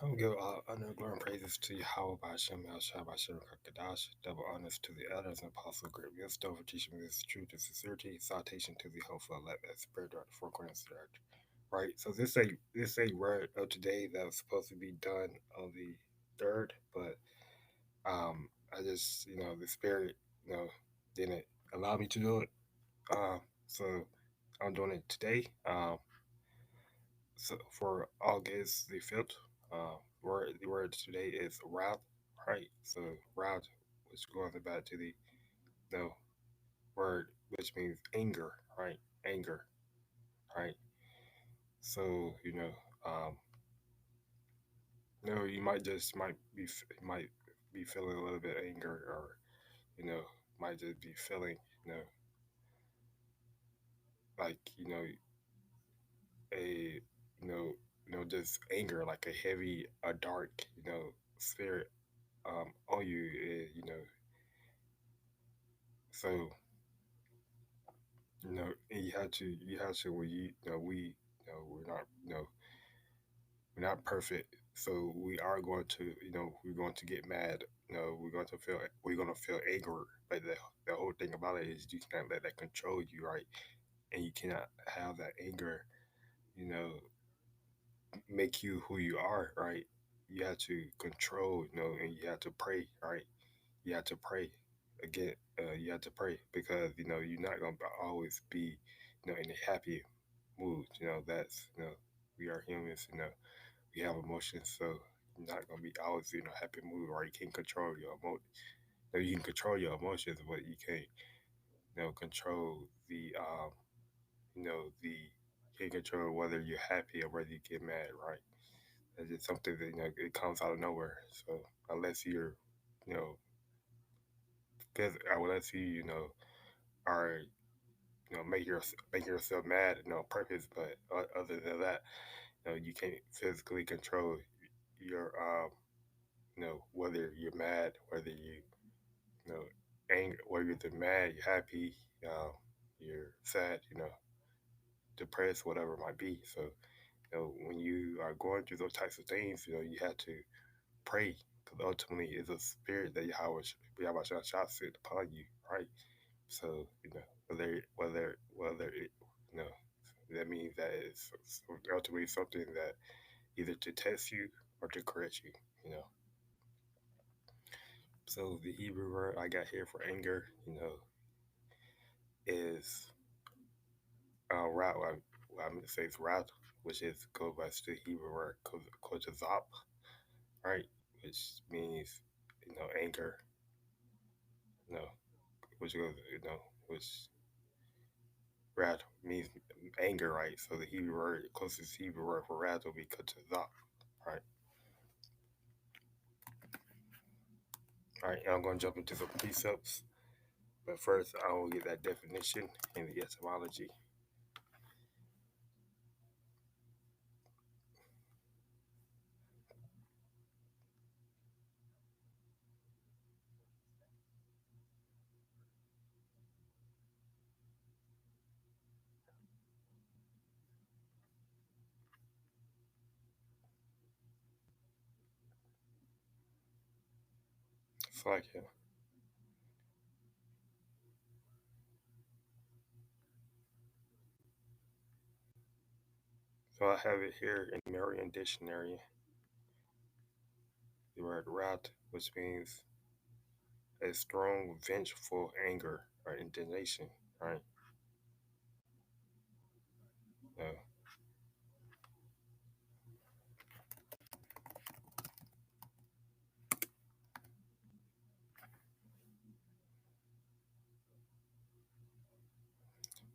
I'm give honor, glory, and praises to Yahawah, BAHASHAM, BAHASHAM, QADASH, double honors to the elders and apostles, great wisdom for teaching me this truth and sincerity, salutation to the hopeful elect that spirit of the four corners of the earth. Right, so this a word of today that was supposed to be done on the third, but I just the spirit didn't allow me to do it. So I'm doing it today. So for August the 5th, the word today is wrath, right? So wrath, which goes back to the no word, which means anger, right? Anger, right? So you might be feeling a little bit of anger, or you know, might just be feeling, you know, like a just anger, like a heavy, a dark, spirit on you, so and you have to when we're not perfect, so we are going to we're going to get mad, we're going to feel anger, but the whole thing about it is you cannot let that control you, right? And you cannot have that anger, you know make you who you are, right? You have to control, and you have to pray, right? You have to pray again. You have to pray because you're not gonna always be in a happy mood. That's we are humans. We have emotions, so you're not gonna be always in a happy mood, or you can't control your You can control your emotions, but you can't control the you can't control whether you're happy or whether you get mad, right? It's just something that it comes out of nowhere. So unless you're you know because unless you are make yourself mad, on purpose. But other than that, you can't physically control your whether you're mad, whether you know angry, whether you're mad, you're happy, you're sad, depressed, whatever it might be. So when you are going through those types of things, you have to pray, because ultimately it's a spirit that Yahweh shall sit upon you, right? So whether it you know that means that it's ultimately something that either to test you or to correct you. You know. So the Hebrew word I got here for anger, is rat. I'm gonna say it's rat, which is go by the Hebrew word kotazop, right? Which means anger, you know, which goes which rat means anger, right? So the Hebrew word, closest Hebrew word for rat will be kotazop, right? All right, I'm going to jump into some precepts, but first I will get that definition and the etymology. It's like, so I have it here in Merriam Dictionary, the word wrath, which means a strong, vengeful anger or indignation, right? Uh,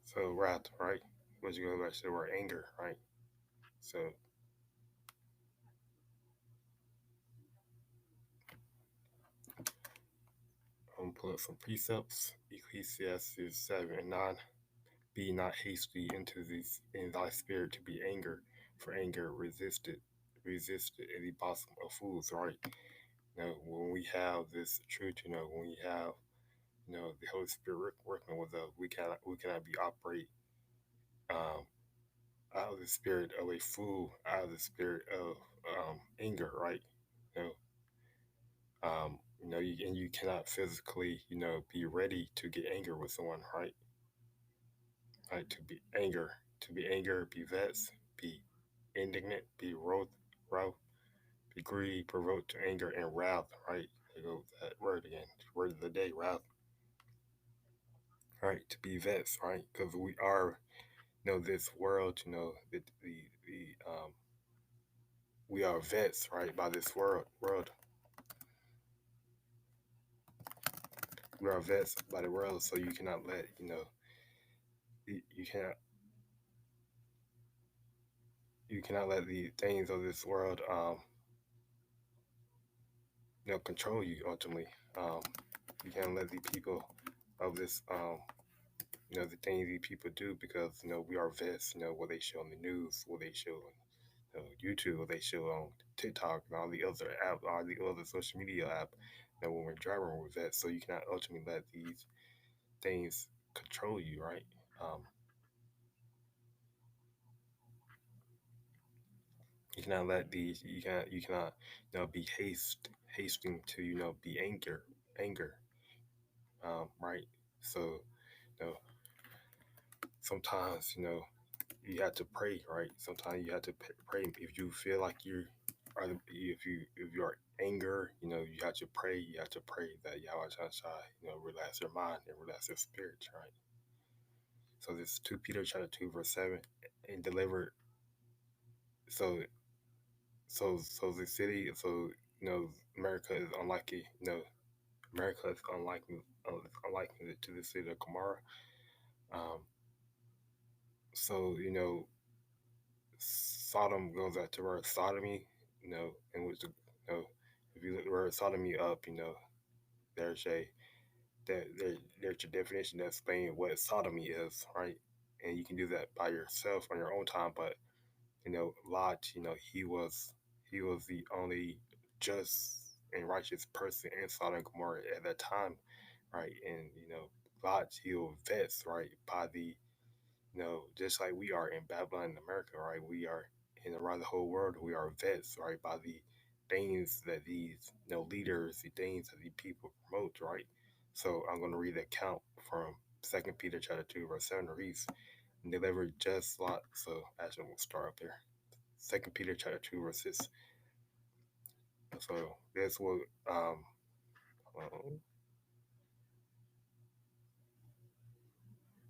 so wrath, right? Which goes back to the word anger, right? So I'm gonna pull up some precepts. Ecclesiastes 7:9. Be not hasty in thy spirit to be anger, for anger resisted in the bosom of fools, right? When we have this truth, when we have the Holy Spirit working with us, we cannot be operate um, out of the spirit of a fool, out of the spirit of anger, right? You and you cannot physically, be ready to get anger with someone, right? Right, to be anger, be vexed, be indignant, be wroth, be grieved, provoked to anger, and wrath, right? There goes that word again, word of the day, wrath, right? To be vexed, right? Because we are, this world, we are vexed, right, by this world. We are vexed by the world, so you cannot let, you cannot let the things of this world, control you ultimately. Um, you can't let the people of this, the things these people do because, we are vets, what they show on the news, what they show on YouTube, what they show on TikTok and all the other all the other social media app, when we're driving with that. So you cannot ultimately let these things control you, right? Um, you cannot let these, you cannot, be hasting to, be anger, right? So, you know, sometimes, you have to pray, right? Sometimes you have to pray if you feel like if you are anger, you have to pray. You have to pray that YAHWASHI, relax your mind and relax your spirit, right? So this 2 Peter chapter 2 verse 7, and deliver. So the city. So America is unlikely. America is unlikely to the city of Gomorrah. Um, so Sodom goes out to word sodomy, in which if you look the word sodomy up, there's a there's a definition that explains what sodomy is, right? And you can do that by yourself on your own time. But Lot, he was the only just and righteous person in Sodom and Gomorrah at that time, right? And Lot, he was vexed, right, by the just like we are in Babylon in America, right? We are in around the whole world. We are vexed, right, by the things that these leaders, the things that the people promote, right? So I'm going to read the account from 2 Peter chapter 2 verse 7 reads, and deliver just Lot. So actually, we'll start up there. 2 Peter chapter 2 verse 6. So that's what um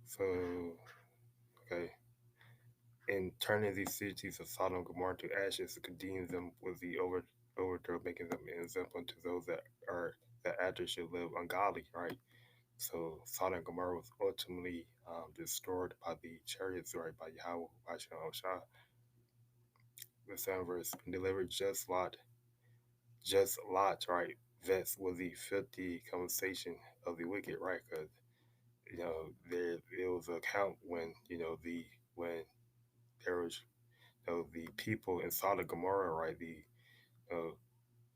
so okay. And turning these cities of Sodom and Gomorrah to ashes, condemns them with the overthrow, making them an example to those that after should live ungodly, right? So Sodom and Gomorrah was ultimately destroyed by the chariots, right, by Yahweh, HaShah. The 7th verse, and delivered just Lot, right? Vexed with the filthy conversation of the wicked, right? Because there was an account when when there was the people in Sodom and Gomorrah, right? The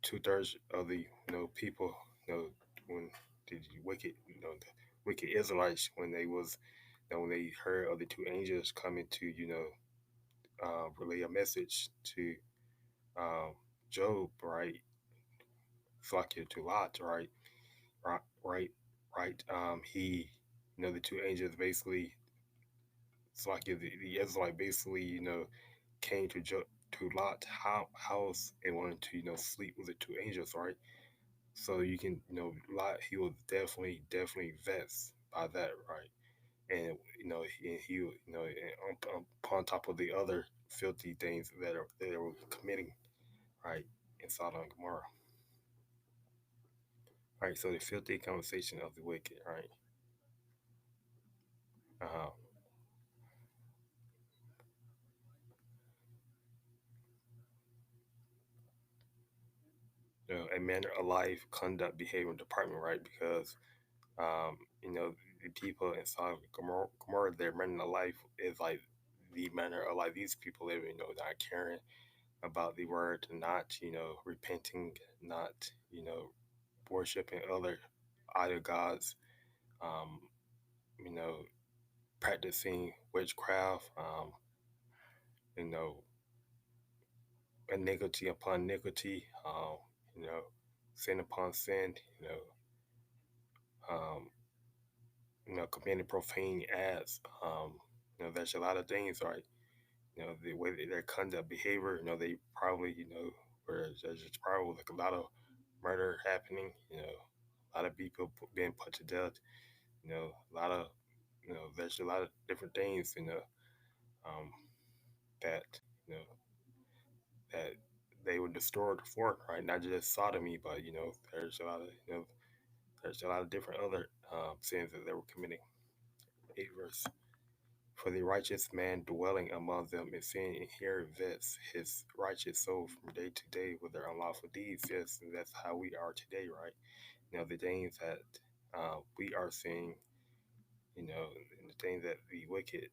2/3 of the people, when the the wicked Israelites, when they was when they heard of the two angels coming to relay a message to um, Job, right? Flock to Lot, right? Right, right, right. He, the two angels basically, it's like the Israelite basically, came to Lot's house and wanted to, sleep with the two angels, right? So you can, Lot, he was definitely vexed by that, right? And he and upon top of the other filthy things that they were committing, right, in Sodom and Gomorrah, right? So the filthy conversation of the wicked, right? Uh, a manner of life, conduct, behavior, department, right? Because the people in Sodom and Gomorrah, their manner of life is like the manner of like these people living, not caring about the word, not, repenting, not, worshiping other idol gods, um, you know, practicing witchcraft, you know, iniquity upon iniquity, you know, sin upon sin, um, committing profane acts. There's a lot of things, right? The way that their conduct, behavior, they probably, where there's just probably like a lot of murder happening, a lot of people being put to death, a lot of, there's a lot of different things, um, that, you know, that they would destroy the fort, right? Not just sodomy, but, there's a lot of, there's a lot of different other sins that they were committing. 8 verse. For the righteous man dwelling among them is sin, and here vests his righteous soul from day to day with their unlawful deeds. Yes, and that's how we are today, right? The things that we are seeing, and the things that the wicked,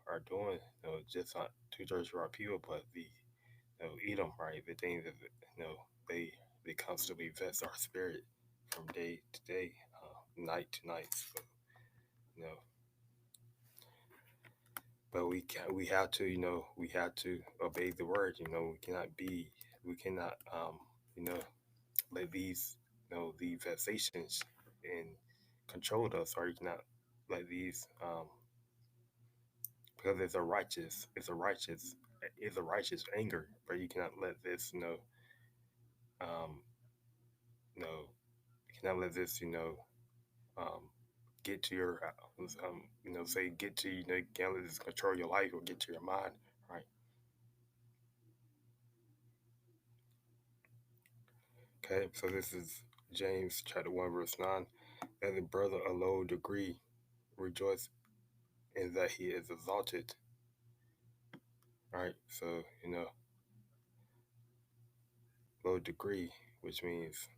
are doing, just not two-thirds of our people, but the, Edom, right? The things that, they they constantly vest our spirit from day to day, night to night. So, you know, but we have to, we have to obey the word. We cannot you know let these, the vexations and control us, or you cannot let these, because it's a righteous anger, but you cannot let this, um you know you cannot let this, um get to your, say get to, you can't let this control your life or get to your mind, right? Okay, so this is James chapter 1 verse 9. Let the brother a low degree rejoice in that he is exalted. Right? So, low degree, which means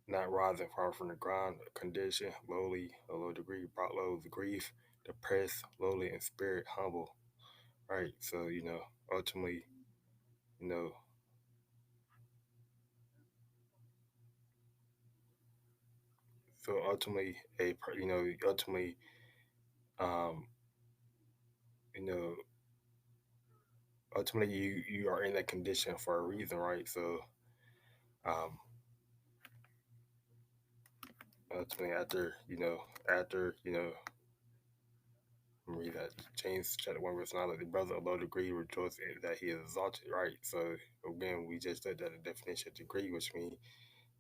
not rising far from the ground, a condition, lowly, a low degree, brought low the grief, depressed, lowly in spirit, humble. Right? So, ultimately, you know, so ultimately ultimately, um, you know, ultimately you are in that condition for a reason, right? So, um, ultimately after, read that James chapter 1 verse 9, let the brother of low degree rejoice in that he is exalted, right? So again, we just looked at the definition of degree, which means,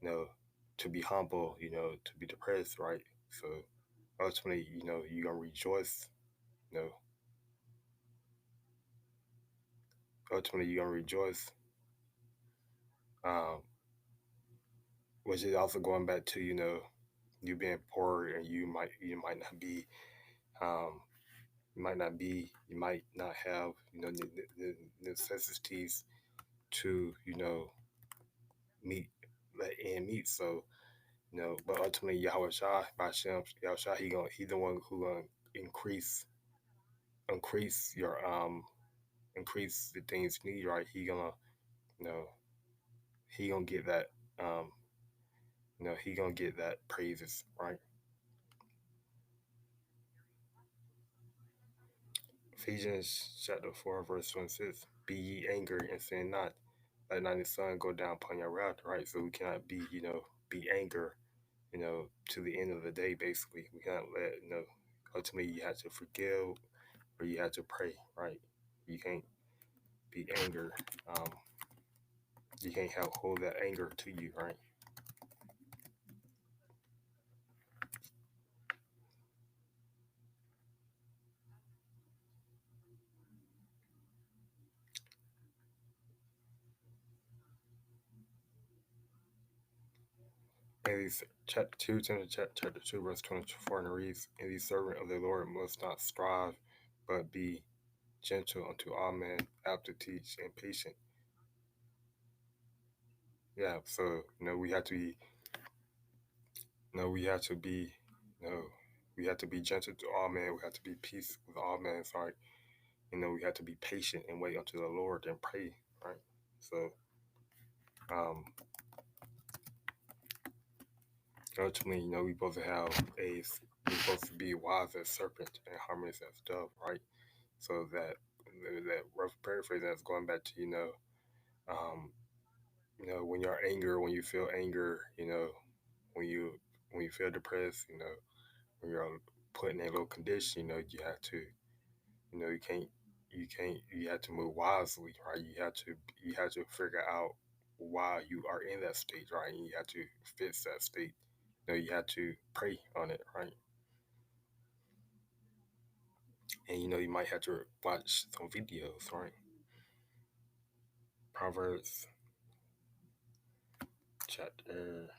you know, to be humble, to be depressed, right? So ultimately, you're gonna rejoice, you know, ultimately you're gonna rejoice, um, which is also going back to, you being poor, and you might not be, um you might not have, the necessities to, meet that end meet. So, but ultimately Yahweh BAHASHAM, Yahweh he the one who gonna increase increase your increase the things you need, right? You know he gonna get that, um he gonna get that praises, right? Ephesians chapter 4 verse 26. Be ye angry and sin not. Let not the sun go down upon your wrath, right? So we cannot be, be anger, to the end of the day, basically. We cannot let, ultimately you have to forgive, or you have to pray, right? You can't be anger. Um, you can't hold that anger to you, right? And these chapter 2, chapter 2, verse 24, and it reads, and the servant of the Lord must not strive, but be gentle unto all men, apt to teach, and patient. Yeah, so, we have to be, we have to be, you know, we have to be gentle to all men. We have to be peace with all men. Sorry, we have to be patient and wait unto the Lord and pray. Right. So um, ultimately, we supposed to have a we're supposed to be wise as serpent and harmless as dove, right? So that rough paraphrase that's going back to um, when you're anger, when you feel anger, when you when you feel depressed, when you're put in a low condition, you have to, you have to move wisely, right? You have to figure out why you are in that state, right? And you have to fix that state. You have to pray on it, right? And you might have to watch some videos, right? Proverbs chapter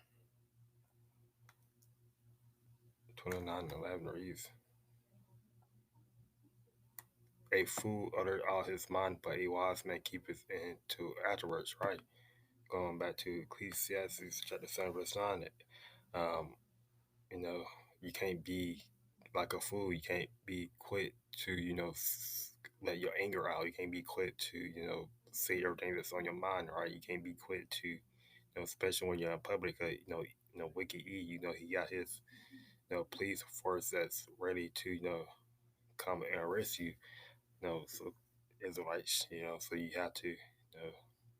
29:11 reads, "A fool uttered all his mind, but a wise man keepeth into afterwards." Right. Going back to Ecclesiastes chapter 7:9, um, you know, you can't be like a fool. You can't be quick to let your anger out. You can't be quick to say everything that's on your mind. Right. You can't be quick to especially when you're in public. Wicked E. He got his police force that's ready to come and arrest you. So Israelites, so you have to,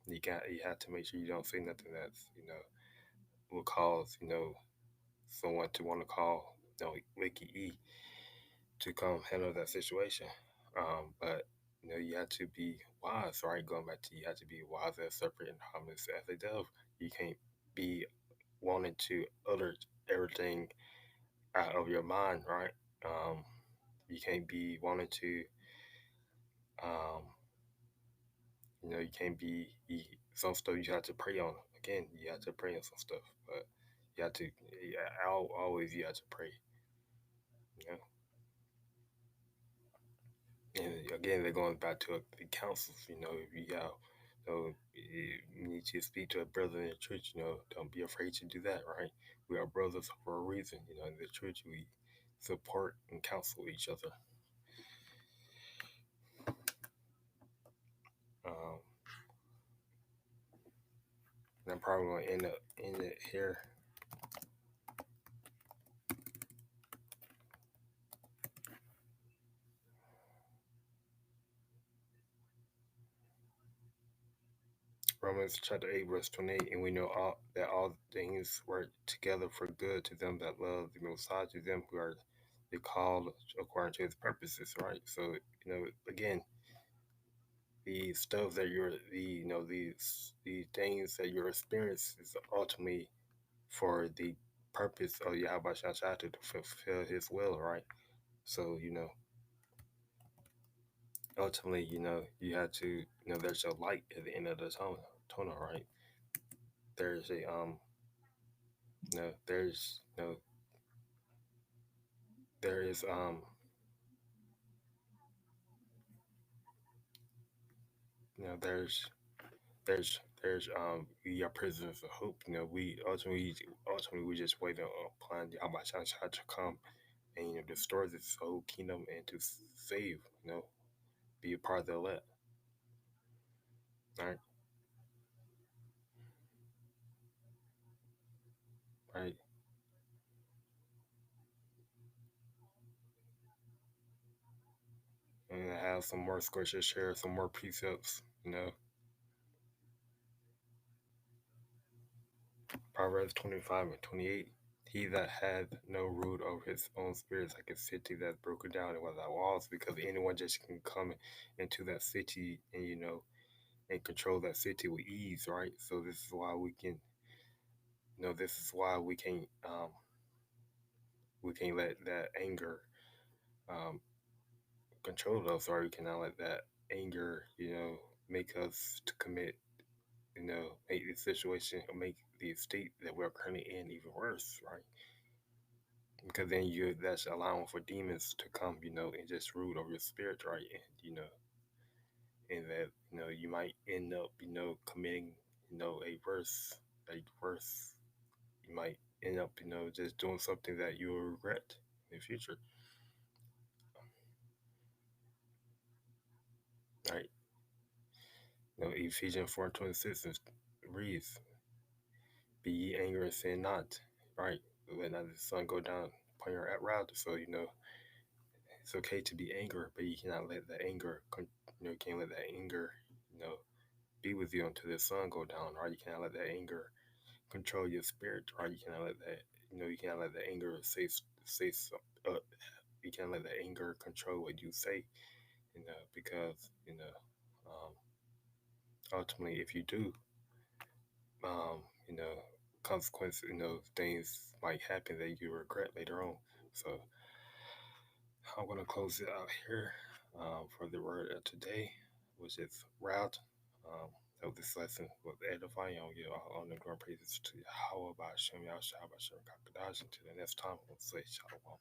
you have to make sure you don't say nothing that's, will cause, someone to want to call, Wiki E to come handle that situation. But you have to be wise, right? Going back to you have to be wise as serpent and harmless as a dove. You can't be wanting to utter everything out of your mind, right? Um, you can't be wanting to um, you can't be some stuff you have to pray on. Again, you have to pray on some stuff, but you have to always you have to pray. You know, and again, they're going back to the councils. If you have, you need to speak to a brother in the church. Don't be afraid to do that. Right? We are brothers for a reason. In the church we support and counsel each other. Um, and I'm probably going to end it here. Romans chapter 8, verse 28, and we know that all things work together for good to them that love the Most High, to them who are the called according to His purposes. Right. So again, the stuff that these things that you're experiencing is ultimately for the purpose of Yahawah to fulfill His will. Right. So ultimately, you have to there's a light at the end of the tunnel. Right. There's a there's there is there's we are prisoners of hope. We ultimately we just wait upon the Almighty to come and destroy this whole kingdom and to save, be a part of the elect. Right. Right. And I have some more scriptures, share some more precepts. Proverbs 25:28. He that hath no root over his own spirit is like a city that's broken down and without walls, because anyone just can come into that city and and control that city with ease, right? So this is why we can, this is why we can't let that anger um, control us, or we cannot let that anger, make us to commit, make the situation or make the state that we're currently in even worse, right? Because then that's allowing for demons to come, and just root over your spirit, right? And and that you might end up, committing, a worse. You might end up, just doing something that you will regret in the future, right? Ephesians 4:26 reads, "Be ye angry and sin not." Right? Let not the sun go down upon your wrath. So it's okay to be angry, but you cannot let the anger, you can't let that anger, you know, be with you until the sun go down. Right? You cannot let that anger control your spirit. Right? You cannot let that, you cannot let the anger say so, uh, you can't let the anger control what you say. Because um, ultimately, if you do, um, you know, consequences, things might happen that you regret later on. So I'm gonna close it out here for the word of today, which is route. Um, so this lesson was edifying. I'll give all the glory and praises to Yahawah, BAHASHAM, YAHAWASHI, QADASH. Until the next time, we'll say Shalom.